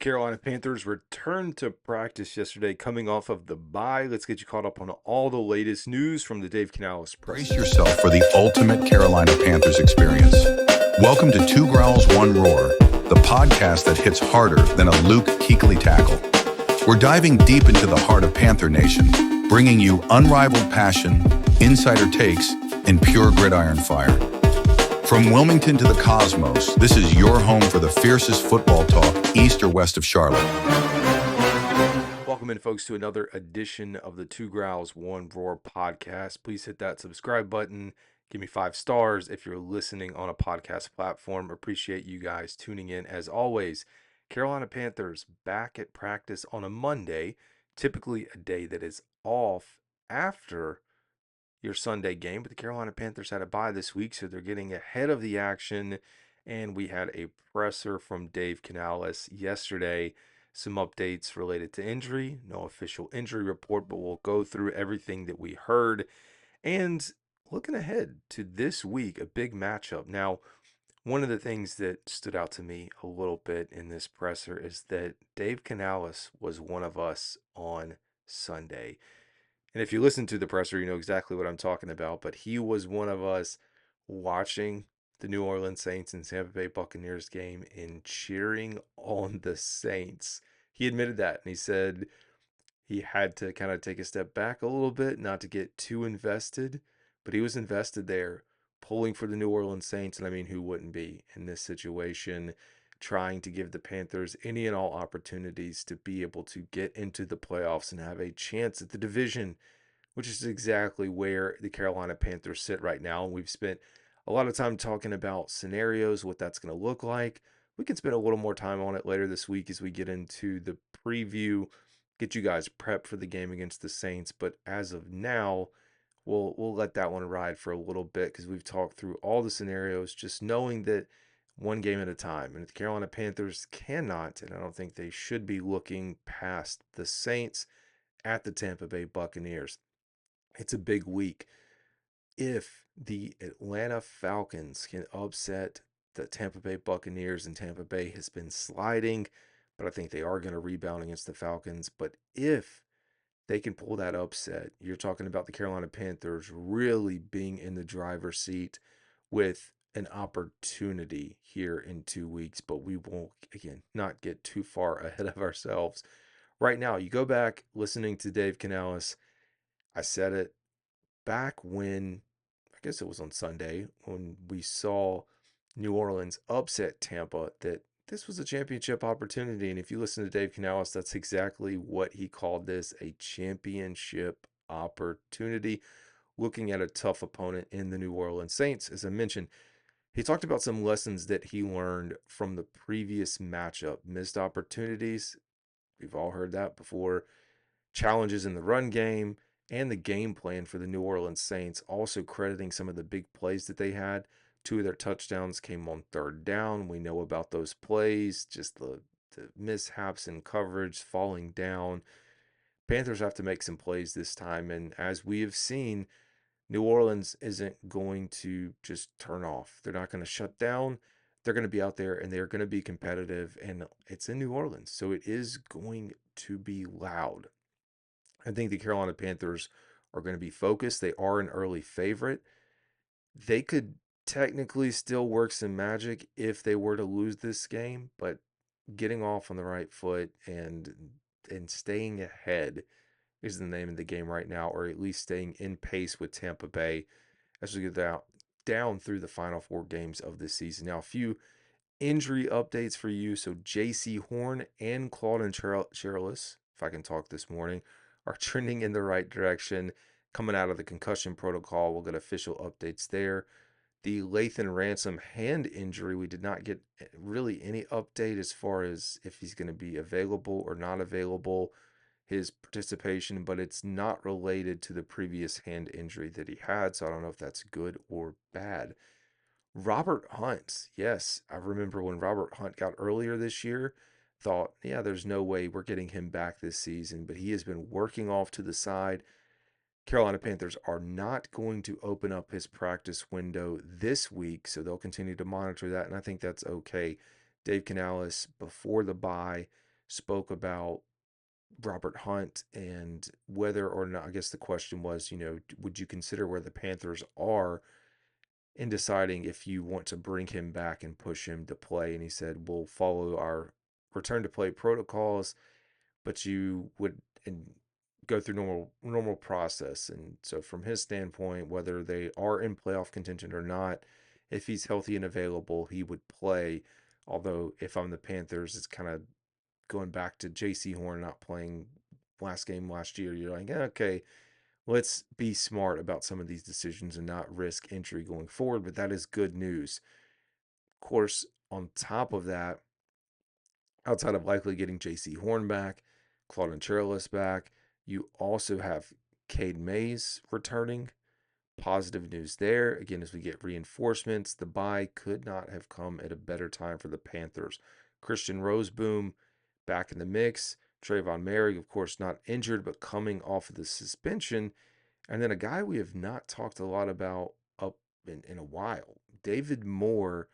Carolina Panthers returned to practice yesterday coming off of the bye. Let's get you caught up on all the latest news from the Dave Canales press. Brace yourself for the ultimate Carolina Panthers experience. Welcome to Two Growls, One Roar, the podcast that hits harder than a Luke Kuechly tackle. We're diving deep into the heart of Panther Nation, bringing you unrivaled passion, insider takes, and pure gridiron fire. From Wilmington to the cosmos, this is your home for the fiercest football talk east or west of Charlotte. Welcome in, folks, to another edition of the Two Growls, One Roar podcast. Please hit that subscribe button. Give me 5 stars if you're listening on a podcast platform. Appreciate you guys tuning in. As always, Carolina Panthers back at practice on a Monday, typically a day that is off after your Sunday game, but the Carolina Panthers had a bye this week, so they're getting ahead of the action. And we had a presser from Dave Canales yesterday. Some updates related to injury, no official injury report, but we'll go through everything that we heard. And looking ahead to this week, a big matchup. Now, one of the things that stood out to me a little bit in this presser is that Dave Canales was one of us on Sunday. And if you listen to the presser, you know exactly what I'm talking about. But he was one of us watching the New Orleans Saints and Tampa Bay Buccaneers game and cheering on the Saints. He admitted that, and he said he had to kind of take a step back a little bit, not to get too invested, but he was invested there, pulling for the New Orleans Saints. And I mean, who wouldn't be in this situation, trying to give the Panthers any and all opportunities to be able to get into the playoffs and have a chance at the division, which is exactly where the Carolina Panthers sit right now. And we've spent a lot of time talking about scenarios, what that's going to look like. We can spend a little more time on it later this week as we get into the preview, get you guys prepped for the game against the Saints. But as of now, we'll let that one ride for a little bit because we've talked through all the scenarios, just knowing that one game at a time. And the Carolina Panthers cannot, and I don't think they should be, looking past the Saints at the Tampa Bay Buccaneers. It's a big week. If the Atlanta Falcons can upset the Tampa Bay Buccaneers, and Tampa Bay has been sliding, but I think they are going to rebound against the Falcons. But if they can pull that upset, you're talking about the Carolina Panthers really being in the driver's seat with an opportunity here in 2 weeks. But we won't, again, not get too far ahead of ourselves. Right now, you go back listening to Dave Canales. I said it back when, I guess it was on Sunday, when we saw New Orleans upset Tampa, that this was a championship opportunity. And if you listen to Dave Canales, that's exactly what he called this, a championship opportunity, looking at a tough opponent in the New Orleans Saints. As I mentioned, he talked about some lessons that he learned from the previous matchup, missed opportunities. We've all heard that before. Challenges in the run game and the game plan for the New Orleans Saints, also crediting some of the big plays that they had. 2 of their touchdowns came on 3rd down. We know about those plays, just the mishaps in coverage, falling down. Panthers have to make some plays this time, and as we have seen, New Orleans isn't going to just turn off. They're not going to shut down. They're going to be out there and they're going to be competitive, and it's in New Orleans, so it is going to be loud. I think the Carolina Panthers are going to be focused. They are an early favorite. They could technically still work some magic if they were to lose this game, but getting off on the right foot and staying ahead is the name of the game right now, or at least staying in pace with Tampa Bay as we get down through the final 4 games of this season. Now, a few injury updates for you. So Jaycee Horn and Claudin Cherelus, if I can talk this morning, are trending in the right direction, coming out of the concussion protocol. We'll get official updates there. The Lathan Ransom hand injury, we did not get really any update as far as if he's going to be available or not available, his participation, but it's not related to the previous hand injury that he had, so I don't know if that's good or bad. Robert Hunt, yes, I remember when Robert Hunt got earlier this year, thought, yeah, there's no way we're getting him back this season, but he has been working off to the side. Carolina Panthers are not going to open up his practice window this week, so they'll continue to monitor that, and I think that's okay. Dave Canales, before the bye, spoke about Robert Hunt and whether or not, I guess the question was, would you consider where the Panthers are in deciding if you want to bring him back and push him to play? And he said, we'll follow our return to play protocols, but you would go through normal process. And so from his standpoint, whether they are in playoff contention or not, if he's healthy and available, he would play. Although if I'm the Panthers, it's kind of going back to Jaycee Horn not playing last game last year. You're like, okay, let's be smart about some of these decisions and not risk injury going forward. But that is good news. Of course, on top of that, outside of likely getting Jaycee Horn back, Claudin Cherelus back, you also have Cade Mays returning. Positive news there. Again, as we get reinforcements, the bye could not have come at a better time for the Panthers. Christian Roseboom back in the mix. Trayvon Merrick, of course, not injured, but coming off of the suspension. And then a guy we have not talked a lot about up in a while. David Moore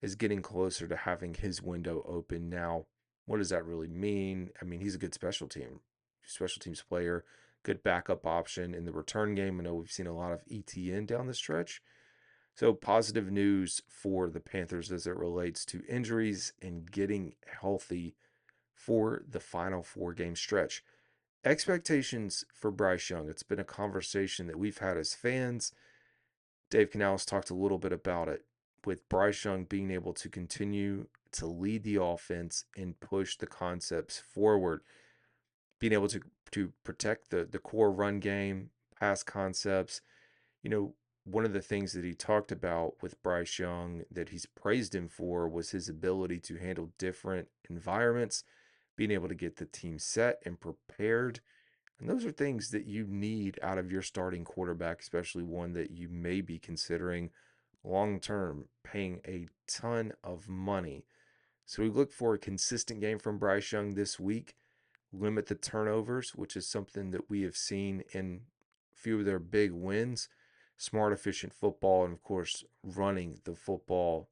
is getting closer to having his window open now. What does that really mean? I mean, he's a good special teams player, good backup option in the return game. I know we've seen a lot of ETN down the stretch. So positive news for the Panthers as it relates to injuries and getting healthy for the final 4-game stretch. Expectations for Bryce Young. It's been a conversation that we've had as fans. Dave Canales talked a little bit about it with Bryce Young being able to continue to lead the offense and push the concepts forward, being able to protect the core run game, pass concepts. You know, one of the things that he talked about with Bryce Young that he's praised him for was his ability to handle different environments, being able to get the team set and prepared. And those are things that you need out of your starting quarterback, especially one that you may be considering long term, paying a ton of money. So we look for a consistent game from Bryce Young this week, limit the turnovers, which is something that we have seen in a few of their big wins. Smart, efficient football, and of course, running the football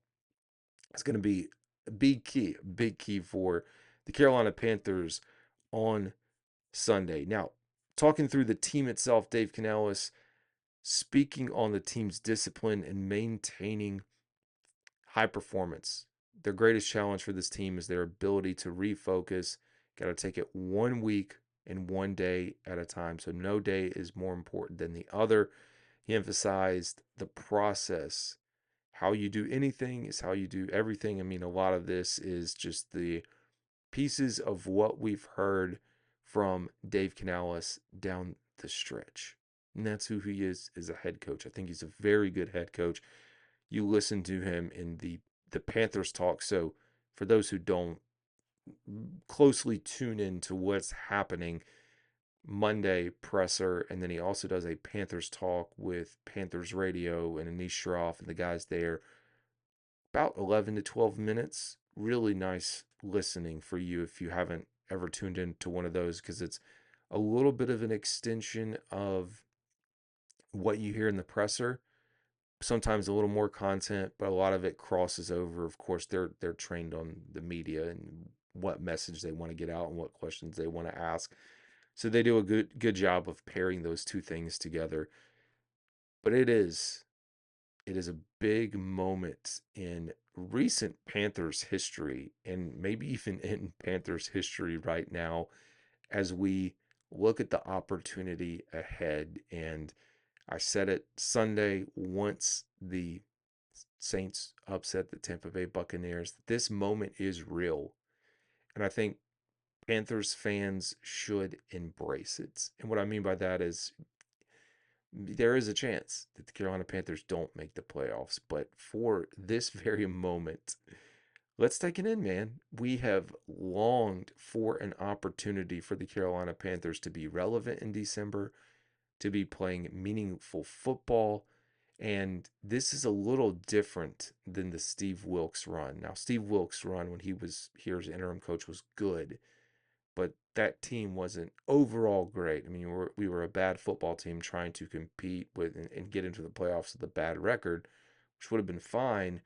is going to be a big key for the Carolina Panthers on Sunday. Now, talking through the team itself, Dave Canales speaking on the team's discipline and maintaining high performance. Their greatest challenge for this team is their ability to refocus. Got to take it 1 week and 1 day at a time. So no day is more important than the other. He emphasized the process. How you do anything is how you do everything. I mean, a lot of this is just the pieces of what we've heard from Dave Canales down the stretch. And that's who he is as a head coach. I think he's a very good head coach. You listen to him in the Panthers talk. So for those who don't closely tune in to what's happening, Monday presser, and then he also does a Panthers talk with Panthers Radio and Anish Shroff and the guys there. About 11 to 12 minutes. Really nice listening for you if you haven't ever tuned into one of those, because it's a little bit of an extension of what you hear in the presser. Sometimes a little more content, but a lot of it crosses over. Of course, they're trained on the media and what message they want to get out and what questions they want to ask. So they do a good job of pairing those two things together. But it is a big moment in recent Panthers history, and maybe even in Panthers history right now, as we look at the opportunity ahead. And I said it Sunday, once the Saints upset the Tampa Bay Buccaneers, this moment is real. And I think Panthers fans should embrace it. And what I mean by that is there is a chance that the Carolina Panthers don't make the playoffs. But for this very moment, let's take it in, man. We have longed for an opportunity for the Carolina Panthers to be relevant in December, to be playing meaningful football. And this is a little different than the Steve Wilks run. Now, Steve Wilks' run when he was here as interim coach was good, but that team wasn't overall great. I mean, we were a bad football team trying to compete with and get into the playoffs with a bad record, which would have been fine.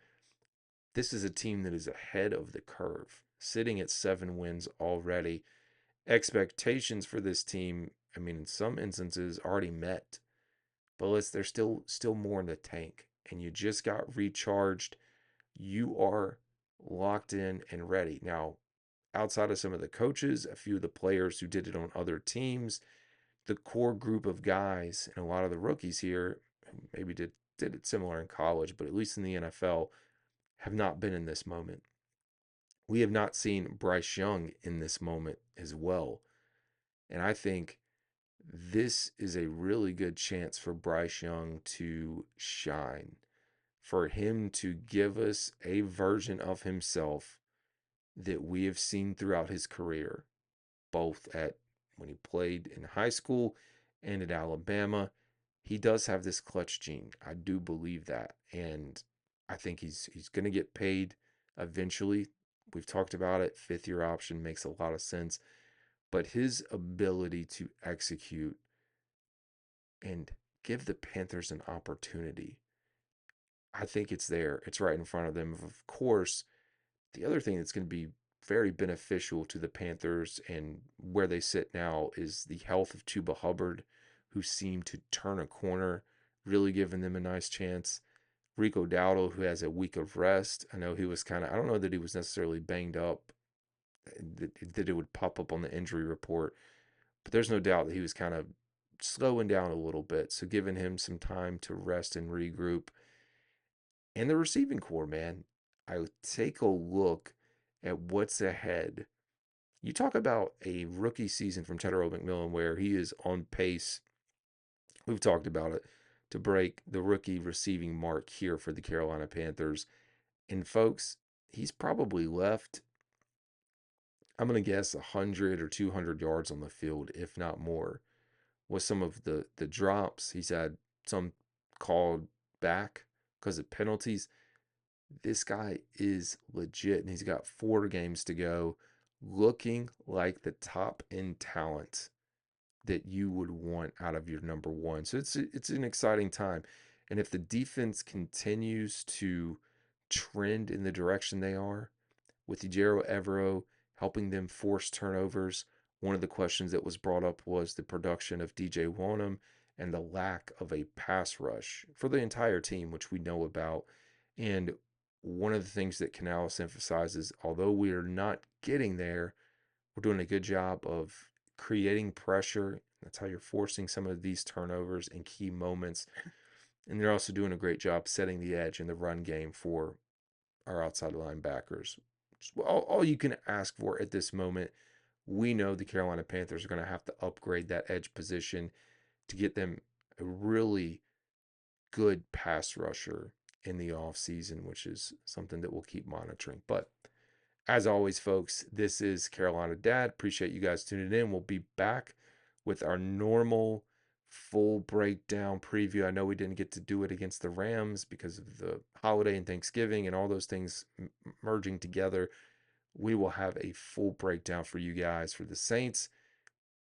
This is a team that is ahead of the curve. sitting at 7 wins already. Expectations for this team, I mean, in some instances, already met. But there's still more in the tank, and you just got recharged. You are locked in and ready. Now, outside of some of the coaches, a few of the players who did it on other teams, the core group of guys and a lot of the rookies here maybe did it similar in college, but at least in the NFL, have not been in this moment. We have not seen Bryce Young in this moment as well. And I think this is a really good chance for Bryce Young to shine, for him to give us a version of himself that we have seen throughout his career, both at when he played in high school and at Alabama. He does have this clutch gene. I do believe that. And I think he's going to get paid eventually. We've talked about it. Fifth year option makes a lot of sense. But his ability to execute and give the Panthers an opportunity, I think it's there. It's right in front of them. Of course, the other thing that's going to be very beneficial to the Panthers and where they sit now is the health of Chuba Hubbard, who seemed to turn a corner, really giving them a nice chance. Rico Dowdle, who has a week of rest. I know he was I don't know that he was necessarily banged up, that it would pop up on the injury report, but there's no doubt that he was kind of slowing down a little bit. So giving him some time to rest and regroup. And the receiving core, man, I would take a look at what's ahead. You talk about a rookie season from Tedero McMillan where he is on pace. We've talked about it to break the rookie receiving mark here for the Carolina Panthers. And folks, he's probably left, I'm going to guess, 100 or 200 yards on the field, if not more. With some of the drops, he's had some called back because of penalties. This guy is legit, and he's got 4 games to go, looking like the top end talent that you would want out of your number one. So it's an exciting time. And if the defense continues to trend in the direction they are, with Ejiro Evero helping them force turnovers, one of the questions that was brought up was the production of DJ Wonnum and the lack of a pass rush for the entire team, which we know about. And one of the things that Canales emphasizes, although we are not getting there, we're doing a good job of creating pressure. That's how you're forcing some of these turnovers in key moments. And they're also doing a great job setting the edge in the run game for our outside linebackers. All you can ask for at this moment. We know the Carolina Panthers are going to have to upgrade that edge position to get them a really good pass rusher in the offseason, which is something that we'll keep monitoring. But as always, folks, this is Carolina Dad. Appreciate you guys tuning in. We'll be back with our normal full breakdown preview. I know we didn't get to do it against the Rams because of the holiday and Thanksgiving and all those things merging together. We will have a full breakdown for you guys for the Saints.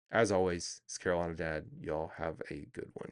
As always, it's Carolina Dad. Y'all have a good one.